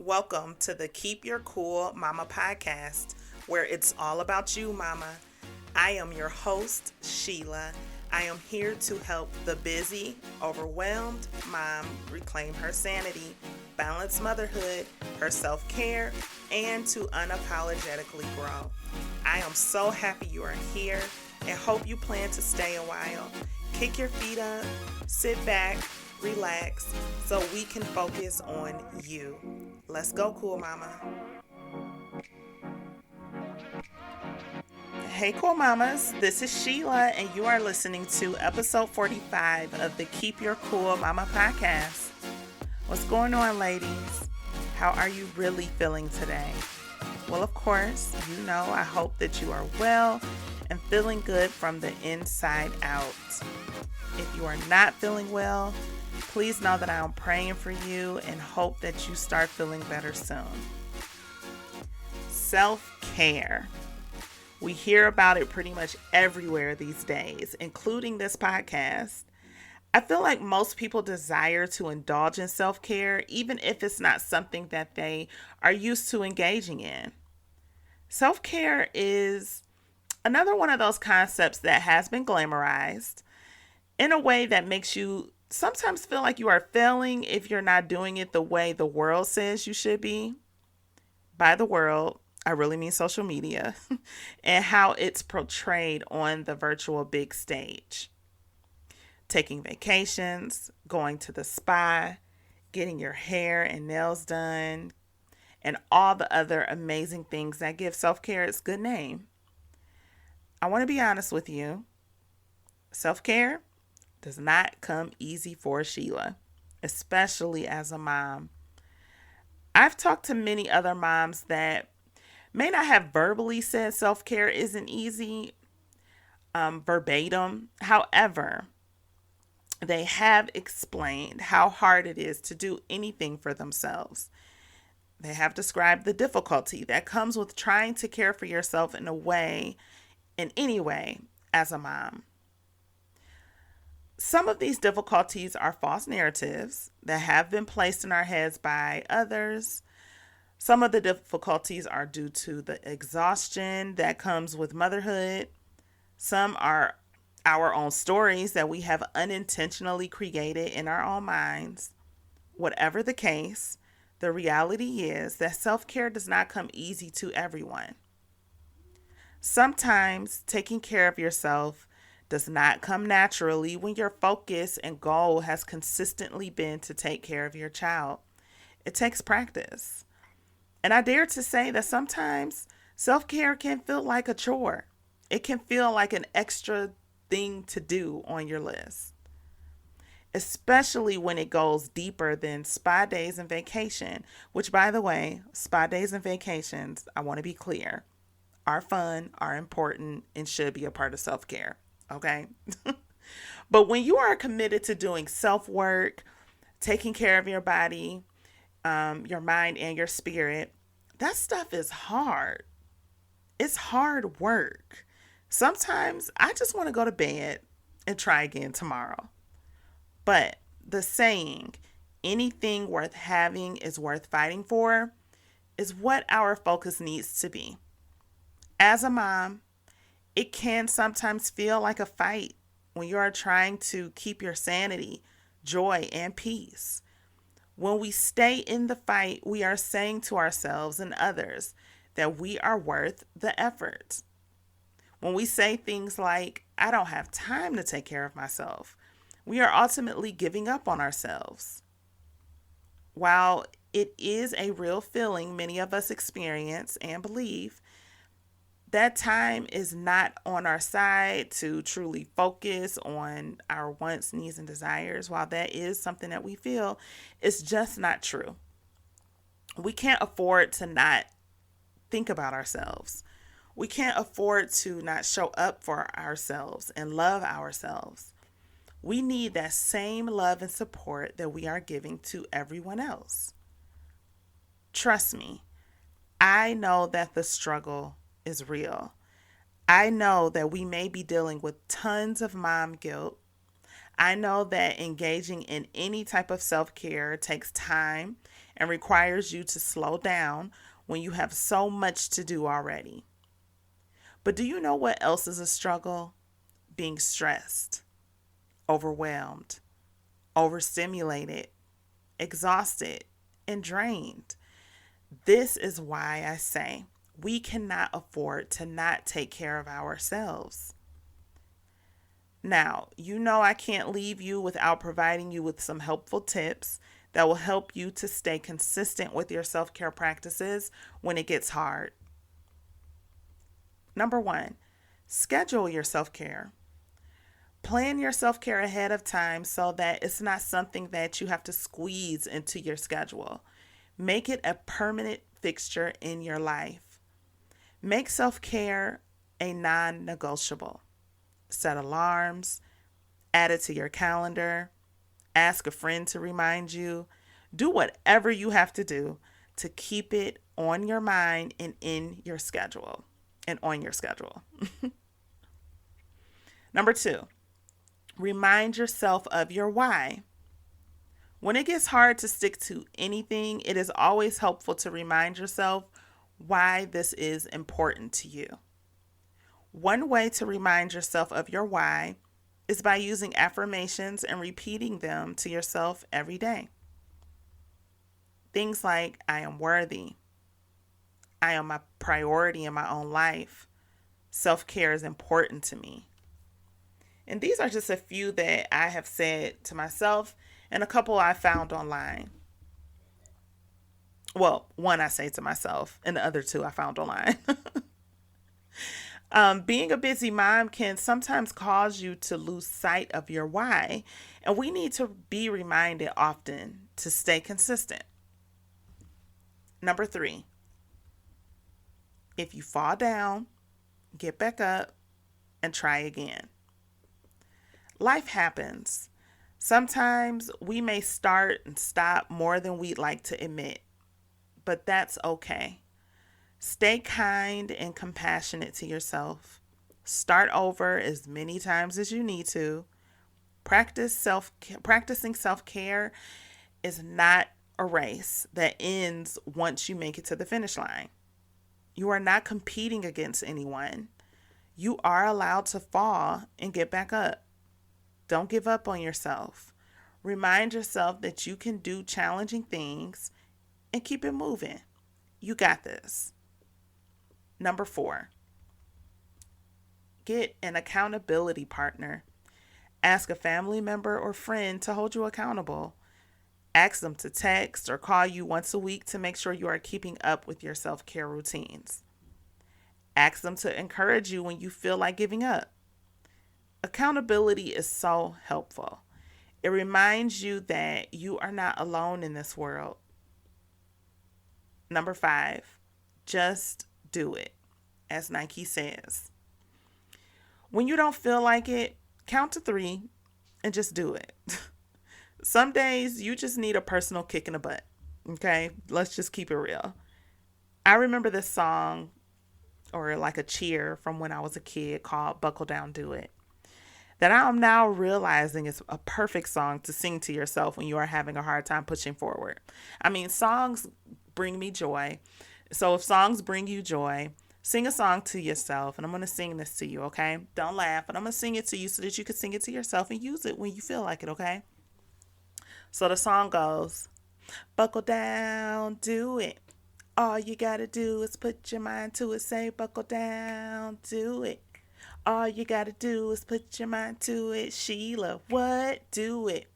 Welcome to the Keep Your Cool Mama podcast, where it's all about you, Mama. I am your host, Sheilah. I am here to help the busy, overwhelmed mom reclaim her sanity, balance motherhood, her self care, and to unapologetically grow. I am so happy you are here and hope you plan to stay a while. Kick your feet up, sit back, relax, so we can focus on you. Let's go, cool mama. Hey, cool mamas. This is Sheila, and you are listening to episode 45 of the Keep Your Cool Mama podcast. What's going on, ladies? How are you really feeling today? Well, of course, I hope that you are well and feeling good from the inside out. If you are not feeling well, please know that I am praying for you and hope that you start feeling better soon. Self-care. We hear about it pretty much everywhere these days, including this podcast. I feel like most people desire to indulge in self-care, even if it's not something that they are used to engaging in. Self-care is another one of those concepts that has been glamorized in a way that makes you sometimes feel like you are failing if you're not doing it the way the world says you should be. By the world, I really mean social media and how it's portrayed on the virtual big stage. Taking vacations, going to the spa, getting your hair and nails done, and all the other amazing things that give self-care its good name. I want to be honest with you. Self-care does not come easy for Sheila, especially as a mom. I've talked to many other moms that may not have verbally said self-care isn't easy, verbatim. However, they have explained how hard it is to do anything for themselves. They have described the difficulty that comes with trying to care for yourself in any way, as a mom. Some of these difficulties are false narratives that have been placed in our heads by others. Some of the difficulties are due to the exhaustion that comes with motherhood. Some are our own stories that we have unintentionally created in our own minds. Whatever the case, the reality is that self-care does not come easy to everyone. Sometimes taking care of yourself does not come naturally when your focus and goal has consistently been to take care of your child. It takes practice. And I dare to say that sometimes self-care can feel like a chore. It can feel like an extra thing to do on your list, especially when it goes deeper than spa days and vacation, which, by the way, spa days and vacations, I want to be clear, are fun, are important, and should be a part of self-care. Okay. But when you are committed to doing self-work, taking care of your body, your mind, and your spirit, that stuff is hard. It's hard work. Sometimes I just want to go to bed and try again tomorrow. But the saying, anything worth having is worth fighting for, is what our focus needs to be. As a mom, it can sometimes feel like a fight when you are trying to keep your sanity, joy, and peace. When we stay in the fight, we are saying to ourselves and others that we are worth the effort. When we say things like, I don't have time to take care of myself, we are ultimately giving up on ourselves. While it is a real feeling many of us experience and believe, that time is not on our side to truly focus on our wants, needs, and desires. While that is something that we feel, it's just not true. We can't afford to not think about ourselves. We can't afford to not show up for ourselves and love ourselves. We need that same love and support that we are giving to everyone else. Trust me, I know that the struggle is real. I know that we may be dealing with tons of mom guilt. I know that engaging in any type of self-care takes time and requires you to slow down when you have so much to do already. But do you know what else is a struggle? Being stressed, overwhelmed, overstimulated, exhausted, and drained. This is why I say we cannot afford to not take care of ourselves. Now, you know I can't leave you without providing you with some helpful tips that will help you to stay consistent with your self care practices when it gets hard. Number one, schedule your self care. Plan your self care ahead of time so that it's not something that you have to squeeze into your schedule. Make it a permanent fixture in your life. Make self care a non negotiable. Set alarms, add it to your calendar, ask a friend to remind you. Do whatever you have to do to keep it on your mind and in your schedule and on your schedule. Number two, remind yourself of your why. When it gets hard to stick to anything, it is always helpful to remind yourself why this is important to you. One way to remind yourself of your why is by using affirmations and repeating them to yourself every day. Things like, I am worthy. I am a priority in my own life. Self-care is important to me. And these are just a few that I have said to myself and a couple I found online. Well, one I say to myself and the other two I found online. Being a busy mom can sometimes cause you to lose sight of your why, and we need to be reminded often to stay consistent. Number three, if you fall down, get back up and try again. Life happens. Sometimes we may start and stop more than we'd like to admit, but that's okay. Stay kind and compassionate to yourself. Start over as many times as you need to. Practicing self-care is not a race that ends once you make it to the finish line. You are not competing against anyone. You are allowed to fall and get back up. Don't give up on yourself. Remind yourself that you can do challenging things and keep it moving. You got this. Number four, get an accountability partner. Ask a family member or friend to hold you accountable. Ask them to text or call you once a week to make sure you are keeping up with your self-care routines. Ask them to encourage you when you feel like giving up. Accountability is so helpful. It reminds you that you are not alone in this world. Number five, just do it, as Nike says. When you don't feel like it, count to 3 and just do it. Some days you just need a personal kick in the butt. Okay, let's just keep it real. I remember this song, or like a cheer from when I was a kid, called Buckle Down, Do It, that I'm now realizing is a perfect song to sing to yourself when you are having a hard time pushing forward. I mean, songs bring me joy. So if songs bring you joy, sing a song to yourself. And I'm going to sing this to you, okay? Don't laugh, but I'm going to sing it to you so that you can sing it to yourself and use it when you feel like it, okay? So the song goes, buckle down, do it. All you got to do is put your mind to it. Say, buckle down, do it. All you got to do is put your mind to it. Sheilah, what? Do it.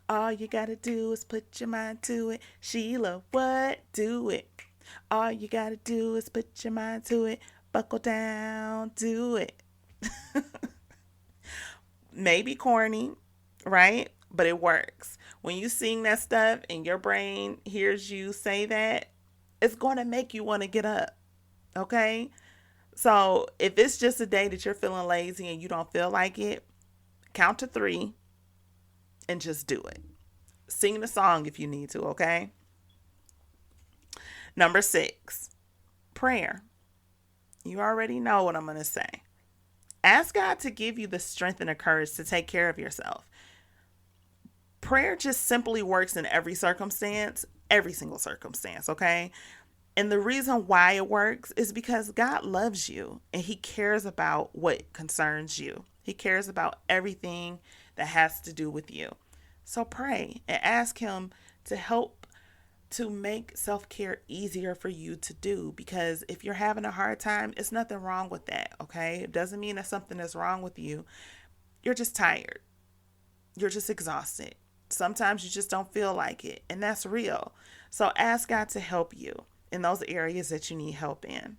All you got to do is put your mind to it. Sheilah, what? Do it. All you got to do is put your mind to it. Buckle down, do it. Maybe corny, right? But it works. When you sing that stuff and your brain hears you say that, it's going to make you want to get up, okay? So if it's just a day that you're feeling lazy and you don't feel like it, count to 3 and just do it. Sing the song if you need to, okay? Number 6, prayer. You already know what I'm going to say. Ask God to give you the strength and the courage to take care of yourself. Prayer just simply works in every circumstance, every single circumstance, okay? And the reason why it works is because God loves you and he cares about what concerns you. He cares about everything that has to do with you. So pray and ask him to help to make self-care easier for you to do, because if you're having a hard time, it's nothing wrong with that, okay? It doesn't mean that something is wrong with you. You're just tired. You're just exhausted. Sometimes you just don't feel like it, and that's real. So ask God to help you in those areas that you need help in.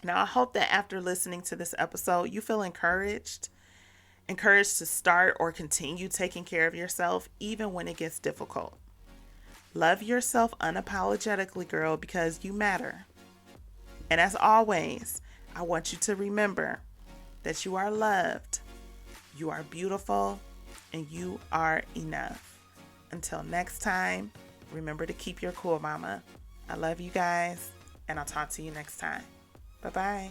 Now, I hope that after listening to this episode, you feel encouraged to start or continue taking care of yourself, even when it gets difficult. Love yourself unapologetically, girl, because you matter. And as always, I want you to remember that you are loved, you are beautiful, and you are enough. Until next time, remember to keep your cool, mama. I love you guys, and I'll talk to you next time. Bye-bye.